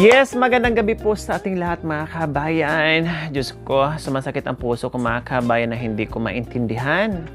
Yes, magandang gabi po sa ating lahat mga kabayan. Diyos ko, sumasakit ang puso ko mga kabayan na hindi ko maintindihan.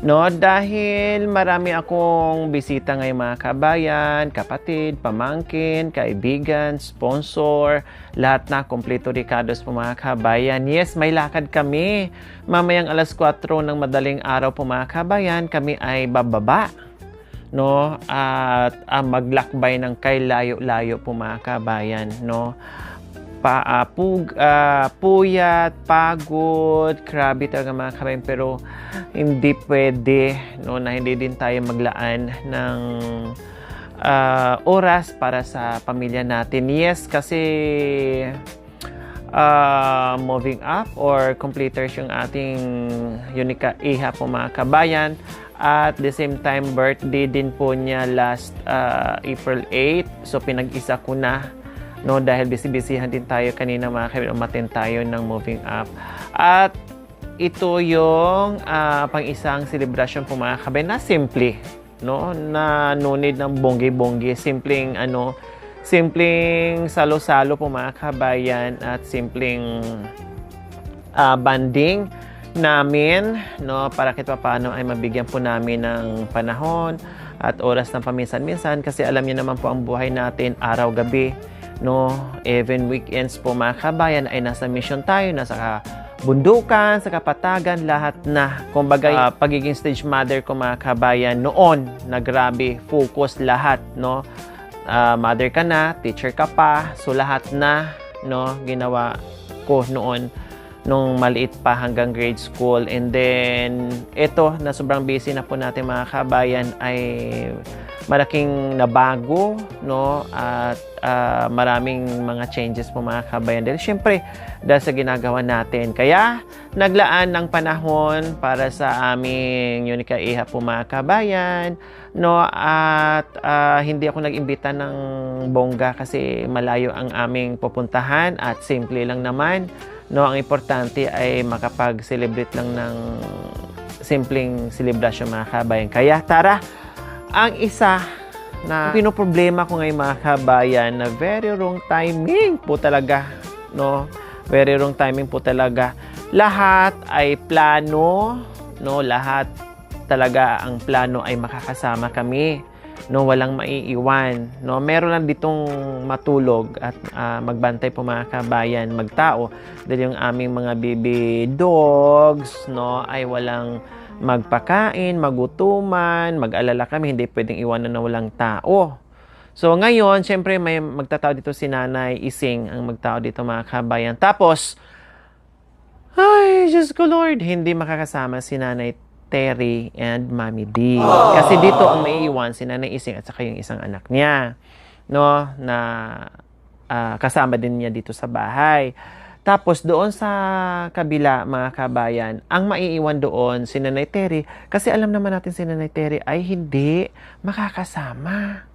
No, dahil marami akong bisita ngayon mga kabayan, kapatid, pamangkin, kaibigan, sponsor, lahat na kompleto Ricardos po mga kabayan. Yes, may lakad kami. Mamayang alas 4 ng madaling araw po mga kabayan, kami ay bababa. No, at maglakbay ng kay layo-layo po mga kabayan, no. Puyat, pagod, grabe talaga mga kabayan, pero hindi pwede, no, na hindi din tayo maglaan ng oras para sa pamilya natin. Yes, kasi moving up or completers yung ating Unica Iha po mga kabayan. At the same time, birthday din po niya last April 8. So, pinag-isa ko na, no, dahil busy-busyhan din tayo kanina mga kaibigan, umattend tayo ng moving up. At ito yung pang-isang celebration po mga kaibigan na simple, no, na no need ng bonggi-bonggi, simpleng salo-salo po mga kabayan at simpleng banding namin, no, para kahit paano ay mabigyan po namin ng panahon at oras ng paminsan-minsan, kasi alam niyo naman po ang buhay natin araw-gabi, no, even weekends po mga kabayan ay nasa mission tayo, nasa bundukan, sa kapatagan, lahat na. Kumbaga, pagiging stage mother ko mga kabayan noon, na grabe, focus lahat, no. Mother ka na, teacher ka pa, so lahat na, no, ginawa ko noon nung maliit pa hanggang grade school. And then ito na sobrang busy na po natin mga kabayan ay malaking nabago, no, at maraming mga changes po mga kabayan dahil syempre dahil sa ginagawa natin. Kaya naglaan ng panahon para sa aming Unica Iha po mga kabayan, no, at hindi ako nag-imbita ng bongga kasi malayo ang aming pupuntahan at simple lang naman. No, ang importante ay makapag-celebrate lang ng simpleng celebration mga kabayan. Kaya tara, ang isa na pinoproblema ko ngayon mga kabayan na very wrong timing po talaga, no? Very wrong timing po talaga. Lahat ay plano, no? Lahat talaga ang plano ay makakasama kami. No, walang maiiwan, no. Meron lang ditong matulog at magbantay po mga kabayan, magtao, dahil yung aming mga baby dogs, no, ay walang magpakain, magutuman, mag-alala kami, hindi pwedeng iwanan na walang tao. So ngayon, syempre may magtatao dito si Nanay Ising, ang magtao dito mga kabayan. Tapos, ay, Diyos ko Lord, hindi makakasama si Nanay Terry and Mami D. Kasi dito ang maiiwan si Nanay Ising at saka yung isang anak niya, no, na kasama din niya dito sa bahay. Tapos doon sa kabila mga kabayan, ang maiiwan doon si Nanay Terry, kasi alam naman natin si Nanay Terry ay hindi makakasama,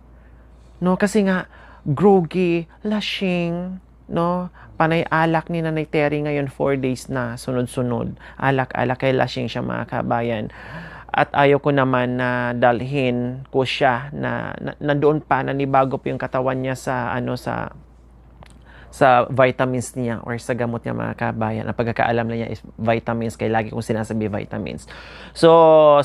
no, kasi nga groggy, lasing, no, panay alak ni Nanay Terry ngayon 4 days na sunod-sunod. Alak-alak, kay lasing siya mga kabayan. At ayaw ko naman na dalhin ko siya na nandoon pa, nanibago po yung katawan niya sa sa vitamins niya or sa gamot niya mga kabayan. Ang pagkakaalam na niya is vitamins, kaya lagi kong sinasabi vitamins. So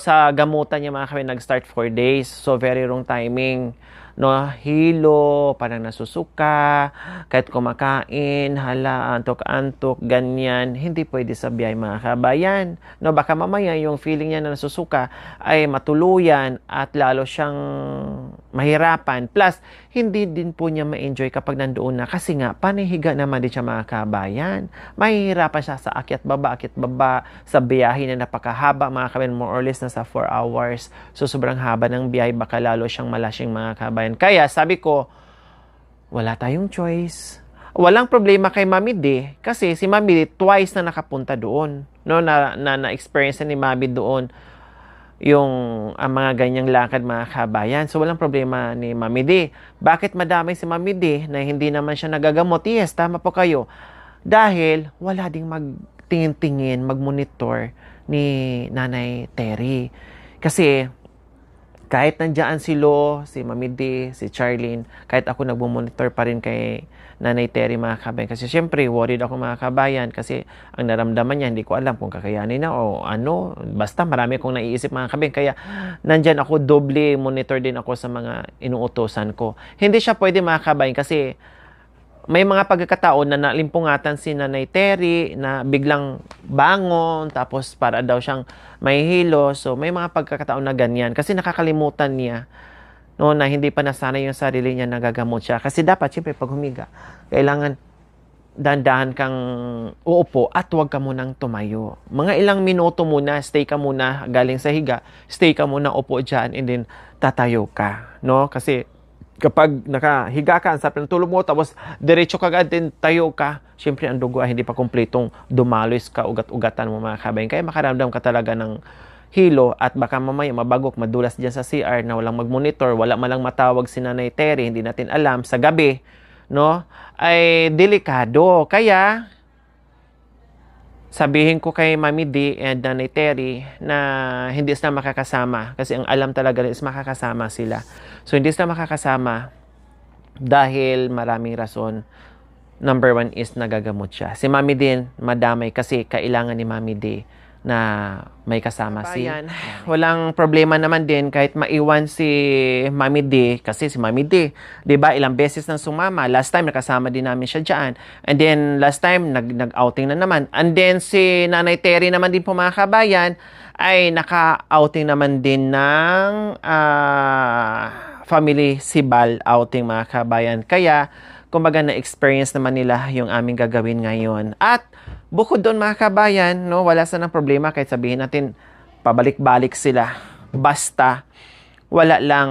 sa gamutan niya mga kabayan, nag-start 4 days. So very wrong timing, no, hilo, parang nasusuka, kahit kumakain, hala, antok-antok, ganyan, hindi pwede sa biyay mga kabayan. No, baka mamaya yung feeling niya na nasusuka ay matuluyan at lalo siyang mahirapan. Plus, hindi din po niya ma-enjoy kapag nandoon na, kasi nga, panihiga naman din siya mga kabayan. Mahihirapan siya sa akyat baba, sa biyahe na napakahaba mga kabayan, more or less na sa 4 hours. So, sobrang haba ng biyahe, baka lalo siyang malasing mga kabayan. Kaya sabi ko, wala tayong choice. Walang problema kay Mami D, kasi si Mami D twice na nakapunta doon, no, na-experience na ni Mami doon yung mga ganyang lakad mga kabayan. So walang problema ni Mami D. Bakit madamay si Mami D na hindi naman siya nagagamot? Yes, tama po kayo. Dahil wala ding magtingin-tingin, magmonitor ni Nanay Terry. Kasi kahit nandiyan si Lo, si Mami D, si Charlene, kahit ako nagmumonitor pa rin kay Nanay Terry, mga kabayan. Kasi syempre, worried ako, mga kabayan, kasi ang naramdaman niya, hindi ko alam kung kakayanin na o ano. Basta marami akong naiisip, mga kabayan. Kaya nandyan ako, doble monitor din ako sa mga inuutosan ko. Hindi siya pwede, mga kabayan, kasi may mga pagkakataon na nalimpungatan si Nanay Terry na biglang bangon, tapos para daw siyang may hilo. So, may mga pagkakataon na ganyan. Kasi nakakalimutan niya, no, na hindi pa nasanay yung sarili niya, nagagamot siya. Kasi dapat, siyempre, pag humiga, kailangan dahan-dahan kang uupo at huwag ka munang tumayo. Mga ilang minuto muna, stay ka muna galing sa higa, stay ka muna, upo dyan, and then tatayo ka. No? Kasi kapag nakahiga ka, ang sarap ng tulog mo, tapos diretso ka agad, din tayo ka, siyempre ang dugo ay hindi pa kumpletong dumaloy ka, ugat-ugatan mo, mga kabayan. Kaya makaramdam ka talaga ng hilo at baka mamaya mabagok, madulas dyan sa CR na walang mag-monitor, wala malang matawag si Nanay Terry, hindi natin alam, sa gabi, no, ay delikado. Kaya, sabihin ko kay Mami D and Nanay Terry na hindi sila makakasama kasi ang alam talaga is makakasama sila. So, hindi sila makakasama dahil maraming rason. Number 1 is nagagamot siya. Si Mami din, madamay kasi kailangan ni Mami D na may kasama si walang problema naman din kahit maiwan si Mami D kasi si Mami D, 'di ba, ilang beses nang sumama. Last time nakasama din namin siya diyan. And then last time nag-outing na naman. And then si Nanay Terry naman din po, mga kabayan, ay naka-outing naman din ng family Sibal outing, mga kabayan. Kaya kumbaga na-experience naman nila yung aming gagawin ngayon. At bukod doon, mga kabayan, no, wala sanang problema kahit sabihin natin pabalik-balik sila. Basta wala lang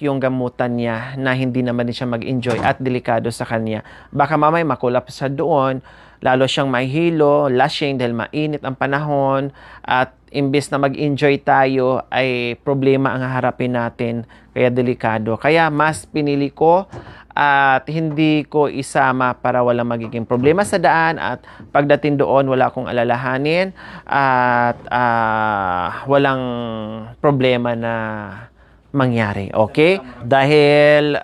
yung gamutan niya na hindi naman din siya mag-enjoy at delikado sa kanya. Baka mamay makulap sa doon, lalo siyang mahilo, lashing dahil mainit ang panahon, at imbes na mag-enjoy tayo ay problema ang harapin natin, kaya delikado. Kaya mas pinili ko at hindi ko isama para walang magiging problema sa daan, at pagdating doon wala akong alalahanin at walang problema na mangyari. Okay? Dahil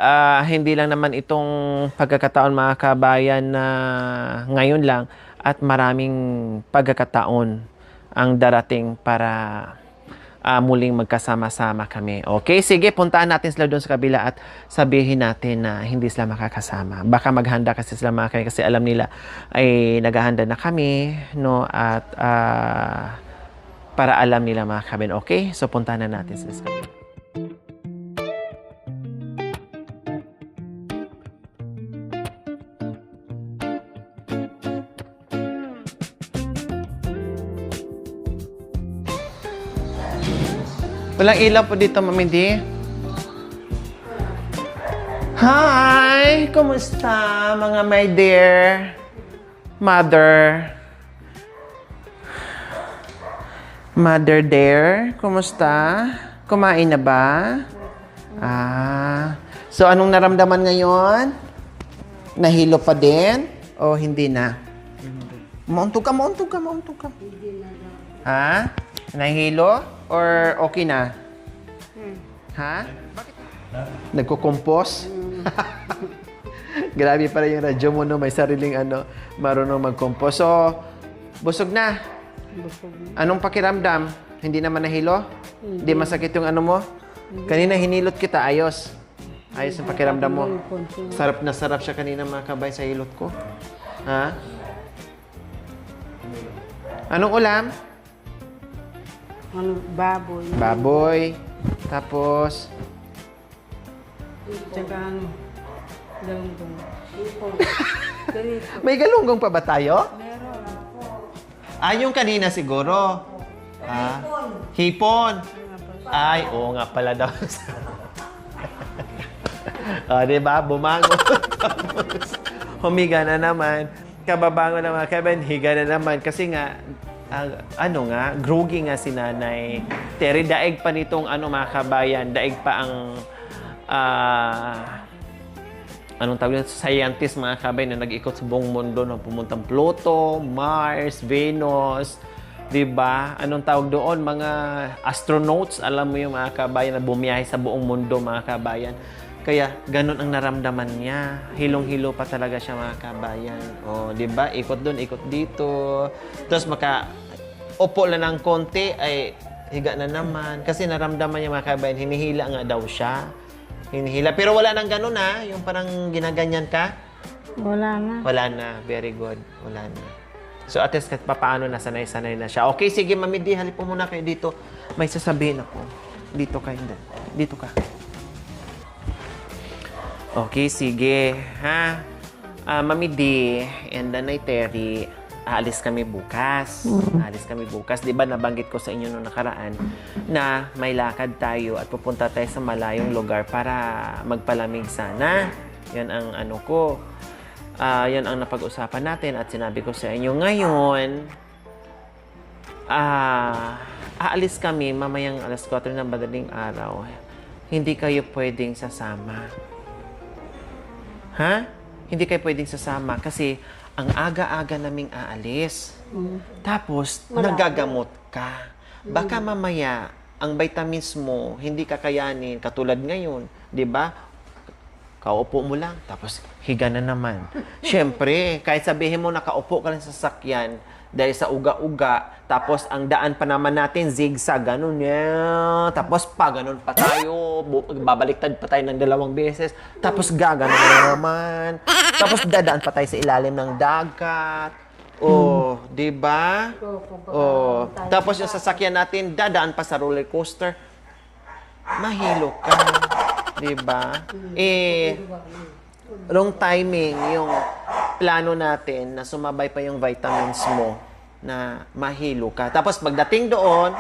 hindi lang naman itong pagkakataon, mga kabayan, na ngayon lang, at maraming pagkakataon ang darating para muling magkasama-sama kami. Okay? Sige, puntaan natin sila doon sa kabila at sabihin natin na hindi sila makakasama. Baka maghanda kasi sila, mga kami, kasi alam nila ay naghahanda na kami, no? At para alam nila, mga kabin. Okay? So, puntaan na natin sila sa kabila. Walang ilaw po dito, Mami D. Hi! Kumusta, mga my dear mother? Mother dear, kumusta? Kumain na ba? So anong naramdaman ngayon? Nahilo pa din? O hindi na? Mauntog ka. Ha? Nahilo? Or okay na? Ha? Nagkukumpos? Grabe pala yung radyo mo, no? May sariling marunong magkumpos. So, busog na? Anong pakiramdam? Hindi naman nahilo? Hindi masakit yung mo? Kanina hinilot kita, ayos. Ayos ang pakiramdam mo. Sarap na sarap siya kanina, mga kabay, sa hilot ko. Ha? Anong ulam? Baboy. Baboy. Tapos, Tsaka galunggong. may galunggong pa ba tayo? Meron. Yung kanina siguro. Hipon. Ay, oo nga pala daw. Diba? Bumangon. Tapos, humiga na naman. Kababangon na mga Kevin, higa na naman. Kasi nga, groggy nga si Nanay Terry. Daig pa nitong mga kabayan, daig pa ang anong tawag nito, scientist, mga kabayan, na nag-ikot sa buong mundo, na pumuntang Pluto, Mars, Venus, diba? Anong tawag doon? Mga astronauts, alam mo yung mga kabayan, na bumiyahe sa buong mundo, mga kabayan. Kaya ganun ang naramdaman niya. Hilong-hilo pa talaga siya mga kabayan. O, di ba? Ikot doon, ikot dito. Tapos upo lang ng konti, ay higa na naman. Kasi naramdaman niya mga kabayan, hinihila nga daw siya. Hinihila. Pero wala nang ganun ha. Yung parang ginaganyan ka. Wala na. Wala na. Very good. Wala na. So at least kahit papaano nasanay-sanay na siya. Okay, sige Mami D, halip po muna kayo dito. May sasabihin ako. Dito ka, hindi. Dito ka. Okay, sige. Ha? Mami D and Nanay Terry, aalis kami bukas. Aalis kami bukas. Di ba nabanggit ko sa inyo noong nakaraan na may lakad tayo at pupunta tayo sa malayong lugar para magpalamig sana. Yan ang ano ko. Yan ang napag-usapan natin at sinabi ko sa inyo. Ngayon, aalis kami mamayang alas 4 ng madaling araw. Hindi kayo pwedeng sasama. Ha? Hindi kayo pwedeng sasama kasi ang aga-aga naming aalis. Tapos, nagagamot ka. Baka mamaya, ang vitamins mo, hindi kakayanin, katulad ngayon, di ba? Kaupo mo lang, tapos higa na naman. Siyempre, kahit sabihin mo nakaupo ka lang sa sasakyan, dahil sa uga-uga, tapos ang daan pa naman natin, zigzag, ganun yan. Tapos pa, ganun pa tayo, babaliktad pa tayo ng 2 beses, tapos gaganon na naman. Tapos dadaan pa tayo sa ilalim ng dagat. Oh, di ba? Oh, tapos yung sasakyan natin, dadaan pa sa roller coaster. Mahilo ka. Di ba? Wrong timing yung plano natin na sumabay pa yung vitamins mo na mahilo ka. Tapos pagdating doon,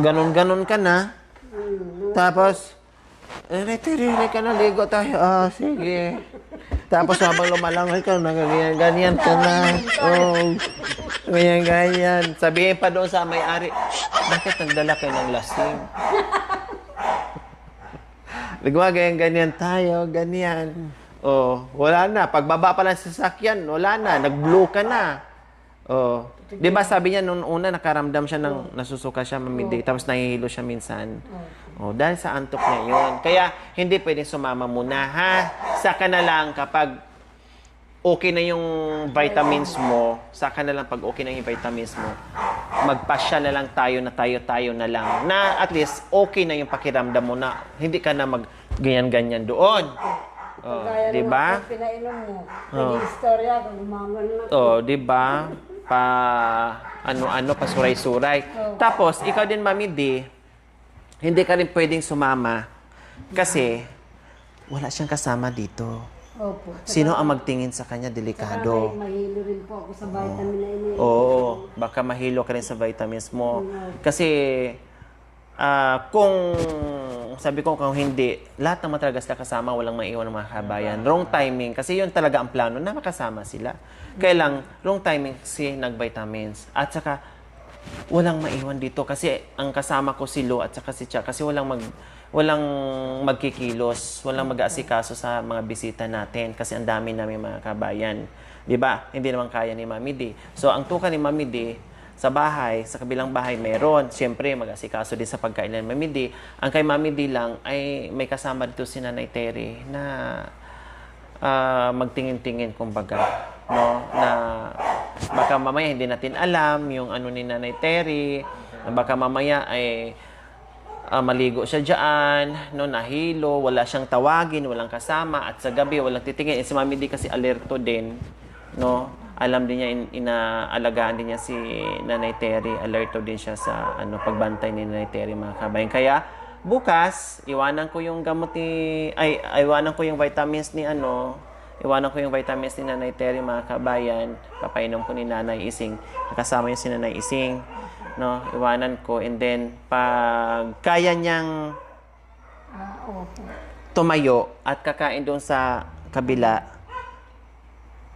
ganon-ganon ka na. Tapos, retire ka na, ligo tayo. Sige. Tapos habang lumalangoy ka, ganyan ka na. Oh, ganyan. Sabihin pa doon sa may-ari, bakit nagdala kayo ng lasing? Ganyan tayo, ganyan. Oh, wala na. Pagbaba pa lang sa sasakyan, wala na. Nag-blow ka na. Oh. Di ba sabi niya noong una, nakaramdam siya ng nasusuka siya mamidi, tapos nahihilo siya minsan. Oh, dahil sa antok niya yun. Kaya hindi pwedeng sumama muna, ha? Saka na lang kapag okay na yung vitamins mo, saka na lang pag okay na yung vitamins mo, magpasya na lang tayo na lang. Na at least okay na yung pakiramdam mo na hindi ka na mag ganyan-ganyan doon. Oh, di ba? Pinainom mo. Nag-istorya, gumagal na. Oh, di ba? Pa ano-ano, pa suray-suray. Tapos, ikaw din, Mami D, hindi ka rin pwedeng sumama kasi wala siyang kasama dito. Opo. Sino ang magtingin sa kanya? Delikado. Mahilo rin po ako sa vitamin na ini. Oo, baka mahilo ka rin sa vitamins mo. Kasi, sabi ko kung hindi, lahat ng matalagas na kasama, walang maiwan ng mga kabayan. Wrong timing, kasi yun talaga ang plano na makasama sila. Kaya lang, wrong timing kasi nag-vitamins. At saka, walang maiwan dito kasi ang kasama ko si Lo at saka si Cha kasi walang magkikilos, walang mag-aasikaso sa mga bisita natin kasi ang dami namin mga kabayan. 'Di ba? Hindi naman kaya ni Mami D. So ang tuka ni Mami D sa bahay, sa kabilang bahay meron. Siyempre mag-aasikaso din sa pagkain ng Mami D. Ang kay Mami D lang ay may kasama dito si Nanay Terry na magtingin-tingin kumbaga, no, na baka mamaya hindi natin alam yung ano ni Nanay Terry, na baka mamaya ay maligo siya dyan, no, nahilo, wala siyang tawagin, walang kasama, at sa gabi walang titingin. Si Mami D kasi alerto din, no, alam din niya, inaalagaan din niya si Nanay Terry, alerto din siya sa pagbantay ni Nanay Terry mga kabayan. Kaya bukas, iwanan ko yung gamot iwanan ko yung vitamins ni Nanay Terry mga kabayan. Papainom ko ni Nanay Ising. Kasama yung si Nanay Ising. No, iwanan ko. And then, pag kaya niyang tumayo at kakain doon sa kabila,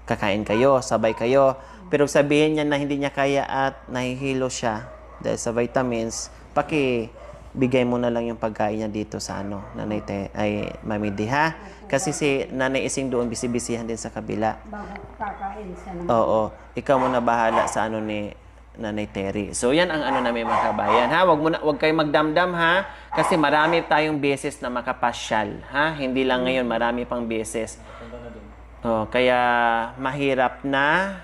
kakain kayo, sabay kayo. Pero sabihin niya na hindi niya kaya at nahihilo siya dahil sa vitamins, bigay mo na lang yung pagkain niya dito sa Mami D, ha? Kasi si Nanay Ising doon, bisibisihan din sa kabila. Bakit kakain siya naman? Oo. Ikaw muna bahala sa ni Nanay Terry. So yan ang ano namin mga kabayan, ha? Wag kayong magdamdam, ha? Kasi marami tayong beses na makapasyal, ha? Hindi lang ngayon, marami pang beses. Kaya mahirap na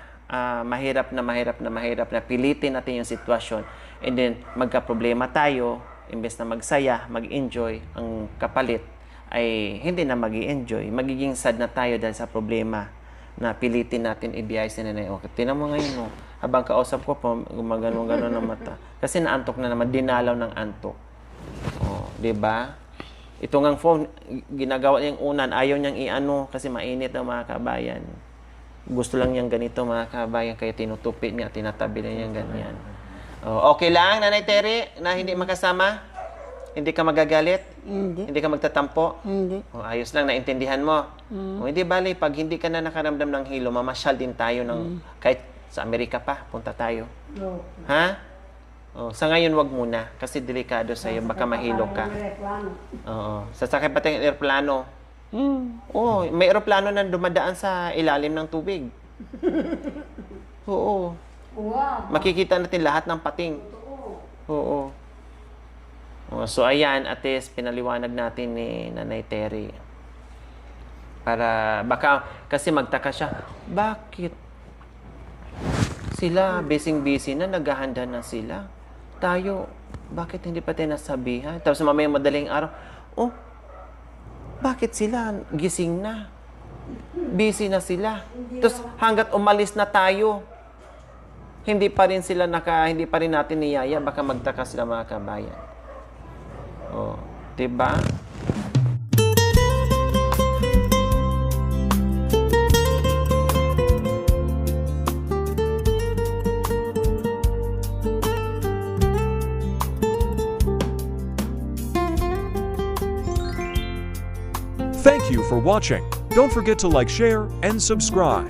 pilitin natin yung sitwasyon. And then magka-problema tayo, imbes na magsaya, mag-enjoy, ang kapalit ay hindi na mag-i-enjoy. Magiging sad na tayo dahil sa problema na pilitin natin ibiyay si Nanay. Okay, tinan mo ngayon, no? Habang kausap ko po, gumagano-gano ng mata. Kasi naantok na naman, dinalaw ng antok. Oh, 'di ba? Ito ngang phone, ginagawa niyang unan, ayaw niyang i-ano kasi mainit na mga kabayan. Gusto lang niyang ganito mga kabayan, kaya tinutupi niya, tinatabi na niyang ganyan. Oh, okay lang, Nanay Terry, na hindi makasama? Hindi ka magagalit? Hindi. Hindi ka magtatampo? Hindi. Oh, ayos lang, naintindihan mo. Oh, hindi bali, pag hindi ka na nakaramdam ng hilo, mamasyal din tayo ng, kahit sa Amerika pa, punta tayo. Opo. Ha? Oh, sa ngayon, wag muna, kasi delikado sa'yo, baka mahilo ka. Reklamo. Oo. Sasakay pa tayong aeroplano. Hmm. Oo, may aeroplano na dumadaan sa ilalim ng tubig. Oo. Wow. Makikita natin lahat ng pating. Oo. So, ayan, at least pinaliwanag natin ni Nanay Terry. Para, baka, kasi magtaka siya, bakit? Sila, busy-busy na, naghahanda na sila. Tayo, bakit hindi pa tayo nasabihan? Tapos mamaya madaling araw, oh, bakit sila gising na? Busy na sila. Tapos hanggat umalis na tayo, hindi pa rin natin niyaya, baka magtaka sila mga kabayan. Oh, 'di ba? Thank you for watching. Don't forget to like, share, and subscribe.